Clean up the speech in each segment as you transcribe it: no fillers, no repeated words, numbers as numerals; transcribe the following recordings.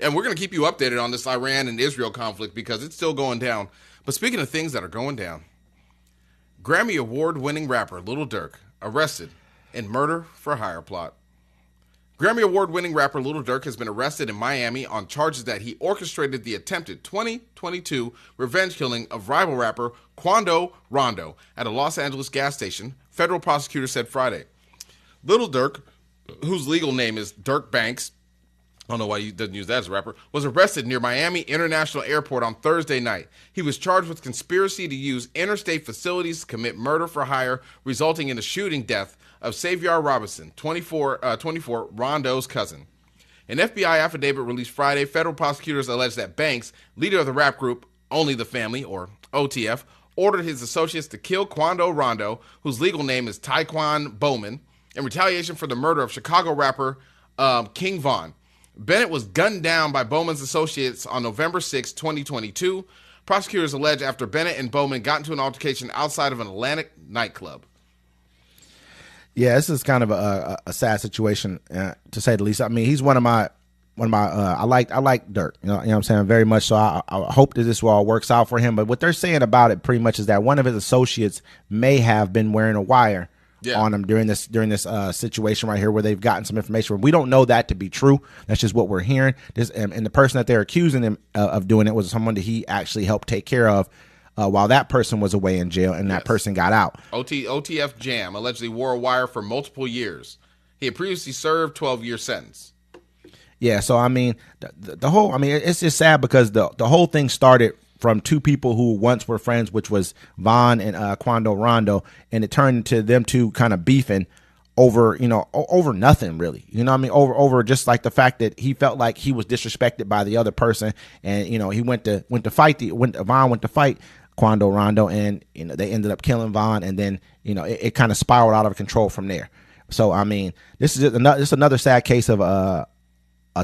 And we're going to keep you updated on this Iran and Israel conflict because it's still going down. But speaking of things that are going down, Grammy Award-winning rapper Lil Durk arrested in murder for hire plot. Grammy Award-winning rapper Lil Durk has been arrested in Miami on charges that he orchestrated the attempted 2022 revenge killing of rival rapper Quando Rondo at a Los Angeles gas station, federal prosecutors said Friday. Lil Durk, whose legal name is Dirk Banks, I don't know why he doesn't use that as a rapper, was arrested near Miami International Airport on Thursday night. He was charged with conspiracy to use interstate facilities to commit murder for hire, resulting in the shooting death of Saviay'a Robinson, 24, Rondo's cousin. An FBI affidavit released Friday, federal prosecutors allege that Banks, leader of the rap group Only the Family, or OTF, ordered his associates to kill Quando Rondo, whose legal name is Taekwon Bowman, in retaliation for the murder of Chicago rapper King Von. Bennett was gunned down by Bowman's associates on November 6, 2022. Prosecutors allege after Bennett and Bowman got into an altercation outside of an Atlantic nightclub. Yeah, this is kind of a sad situation, to say the least. I mean, he's one of my. I like Durk. You know what I'm saying, very much so. I hope that this all works out for him. But what they're saying about it pretty much is that one of his associates may have been wearing a wire on him during this situation right here, where they've gotten some information. We don't know that to be true. That's just what we're hearing. This and the person that they're accusing him of doing it was someone that he actually helped take care of while that person was away in jail, and that person got out. OTF Jam allegedly wore a wire for multiple years. He had previously served 12-year sentence. Yeah, so I mean, the whole, I mean, it's just sad because the whole thing started from two people who once were friends, which was Von and Quando Rondo, and it turned into them two kind of beefing over, over nothing really. You know what I mean? Over just like the fact that he felt like he was disrespected by the other person, and he Von went to fight Quando Rondo, and they ended up killing Von, and then it kind of spiraled out of control from there. So I mean, this is another sad case of a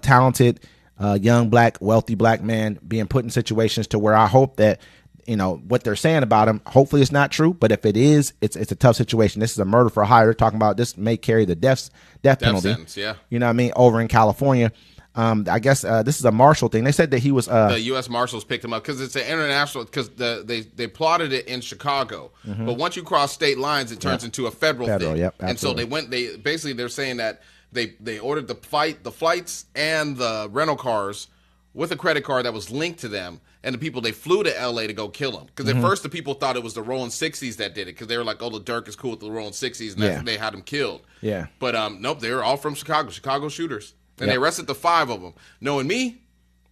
talented, young wealthy black man being put in situations to where I hope that what they're saying about him, hopefully it's not true, but if it is, it's a tough situation. This is a murder for hire. They're talking about this may carry the death penalty. Sentence, yeah. You know what I mean? Over in California. I guess this is a marshal thing. They said that he was the U.S. Marshals picked him up because it's an international, because they plotted it in Chicago, but once you cross state lines, it turns into a federal thing. Yep, and so they're saying that they ordered the flights and the rental cars with a credit card that was linked to them, and the people, they flew to L.A. to go kill them. Because at first the people thought it was the Rolling 60s that did it, because they were like, oh, the Durk is cool with the Rolling 60s, and they had him killed. Yeah. But nope, they were all from Chicago shooters. And they arrested the 5 of them. Knowing me,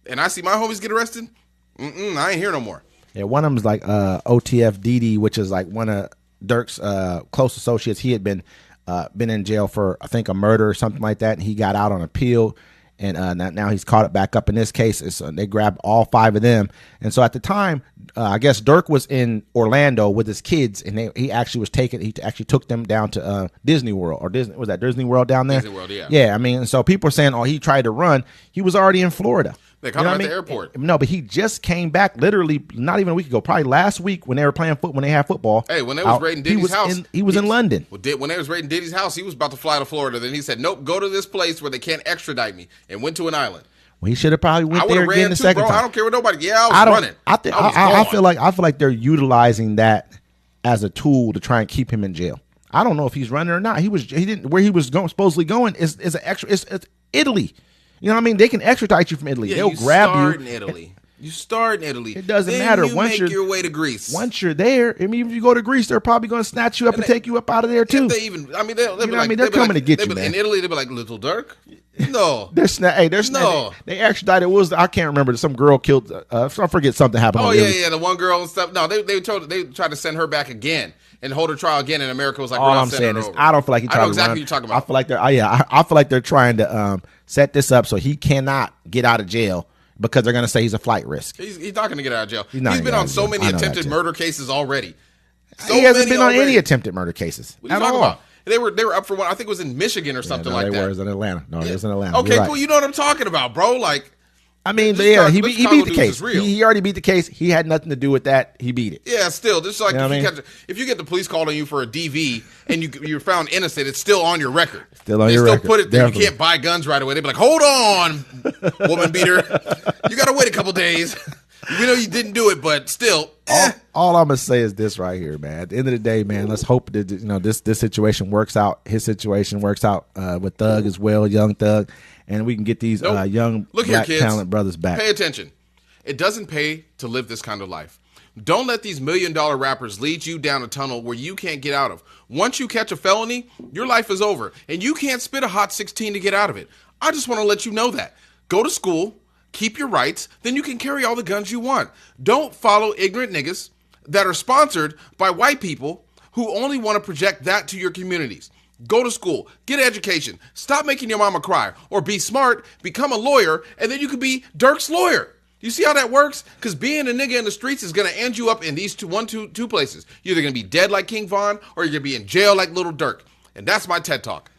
and I see my homies get arrested, I ain't here no more. Yeah, one of them is like OTF DD, which is like one of Durk's close associates. He had been in jail for, I think, a murder or something like that, and he got out on appeal. And now he's caught it back up in this case. They grabbed all 5 of them. And so at the time, I guess Durk was in Orlando with his kids, and he actually took them down to Disney World, or Disney World down there? Disney World, yeah. Yeah, I mean, so people are saying, oh, he tried to run. He was already in Florida. They caught him at the airport. No, but he just came back literally not even a week ago, probably last week when they were playing when they had football. Hey, when they was raiding Diddy's house. He was in London. When they was raiding Diddy's house, he was about to fly to Florida. Then he said, nope, go to this place where they can't extradite me, and went to an island. Well, he should have probably went there again the second time. I don't care what nobody. Yeah, I was running. I feel like they're utilizing that as a tool to try and keep him in jail. I don't know if he's running or not. He didn't. Where he was supposedly going is an extra. It's Italy. You know what I mean? They can extradite you from Italy. They'll grab you. In Italy. You start in Italy. It doesn't matter. Once make your way to Greece. Once you're there, I mean, if you go to Greece, they're probably going to snatch you up and take you up out of there too. They're coming to get you, man. In Italy, they'll be like, Lil Durk. No, they extradited. I can't remember. Some girl killed. I forget, something happened. Oh yeah, the one girl and stuff. No, they tried to send her back again and hold her trial again, and America was like, all I'm saying is, I don't feel like he tried to run. I know exactly what you're talking about. I feel like I feel like they're trying to set this up so he cannot get out of jail, because they're going to say he's a flight risk. He's not going to get out of jail. He's been on so many attempted murder cases already. He hasn't been on any attempted murder cases what are you talking about? They were up for one. I think it was in Michigan or something like that. It was in Atlanta. No, it was in Atlanta. Okay, cool. You know what I'm talking about, bro. Like, I mean, This yeah, Chicago- he this beat Chicago the dudes case. is real. He already beat the case. He had nothing to do with that. He beat it. Yeah, still, just like You know what I mean? if you get the police called on you for a DV and you're found innocent, it's still on your record. Still on they your still record, put it there. definitely. You can't buy guns right away. They be like, "Hold on, woman beater, you got to wait a couple days. We know you didn't do it, but still." All I'm gonna say is this right here, man. At the end of the day, man, let's hope that this situation works out. His situation works out with Thug as well, young Thug, and we can get these young Look here, black kids. talent brothers back. Pay attention. It doesn't pay to live this kind of life. Don't let these $1 million rappers lead you down a tunnel where you can't get out of. Once you catch a felony, your life is over, and you can't spit a hot 16 to get out of it. I just want to let you know that. Go to school, keep your rights, then you can carry all the guns you want. Don't follow ignorant niggas that are sponsored by white people who only want to project that to your communities. Go to school, get education, stop making your mama cry, or be smart, become a lawyer, and then you could be Durk's lawyer. You see how that works? Because being a nigga in the streets is going to end you up in these two places. You're either going to be dead like King Von, or you're going to be in jail like Lil Durk. And that's my TED Talk.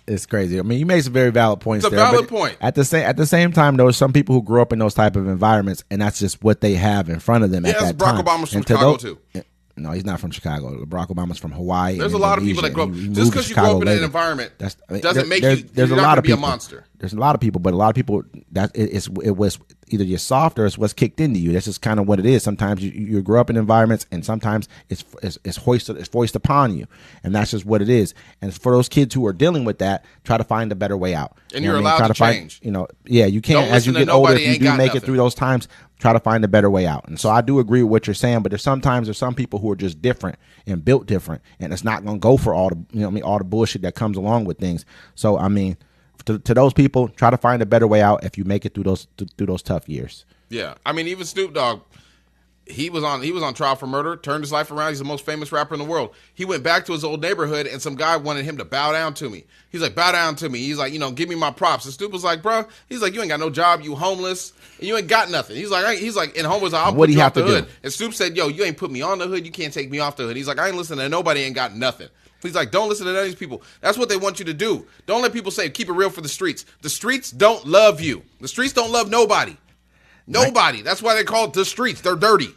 It's crazy. I mean, you made some very valid points. It's a there, valid but point. At the same time, there are some people who grew up in those type of environments, and that's just what they have in front of them at that Barack time. Obama's from And to Chicago, those- too. No, he's not from Chicago. Barack Obama's from Hawaii. There's and a lot of people that Indonesia, grow up. and he Just moved to because you grow Chicago up in an later. environment I mean, doesn't make there's you, you're a not lot going of to be a people. monster. There's a lot of people, but a lot of people that it was either you're soft or it's what's kicked into you. That's just kind of what it is. Sometimes you grow up in environments, and sometimes it's foisted upon you, and that's just what it is. And for those kids who are dealing with that, try to find a better way out. And You know you're what I mean? allowed Try to find, change. you can't Don't as you listen to get older. nobody, If you ain't do got make nothing. it through those times, try to find a better way out. And so I do agree with what you're saying, but there's some people who are just different and built different, and it's not going to go for all the all the bullshit that comes along with things. So I mean, to those people, try to find a better way out if you make it through those tough years. Yeah, I mean, even Snoop Dogg, he was on trial for murder, turned his life around. He's the most famous rapper in the world. He went back to his old neighborhood, and some guy wanted him to bow down to me. He's like, bow down to me. He's like, give me my props. And Snoop was like, bro, he's like, you ain't got no job, you homeless, and you ain't got nothing. He's like, and homeless, I'll What put do you you have off the to do? hood. And Snoop said, yo, you ain't put me on the hood, you can't take me off the hood. He's like, I ain't listening to nobody, ain't got nothing. He's like, don't listen to none of these people. That's what they want you to do. Don't let people say, keep it real for the streets. The streets don't love you. The streets don't love nobody. Nobody. That's why they call it the streets. They're dirty.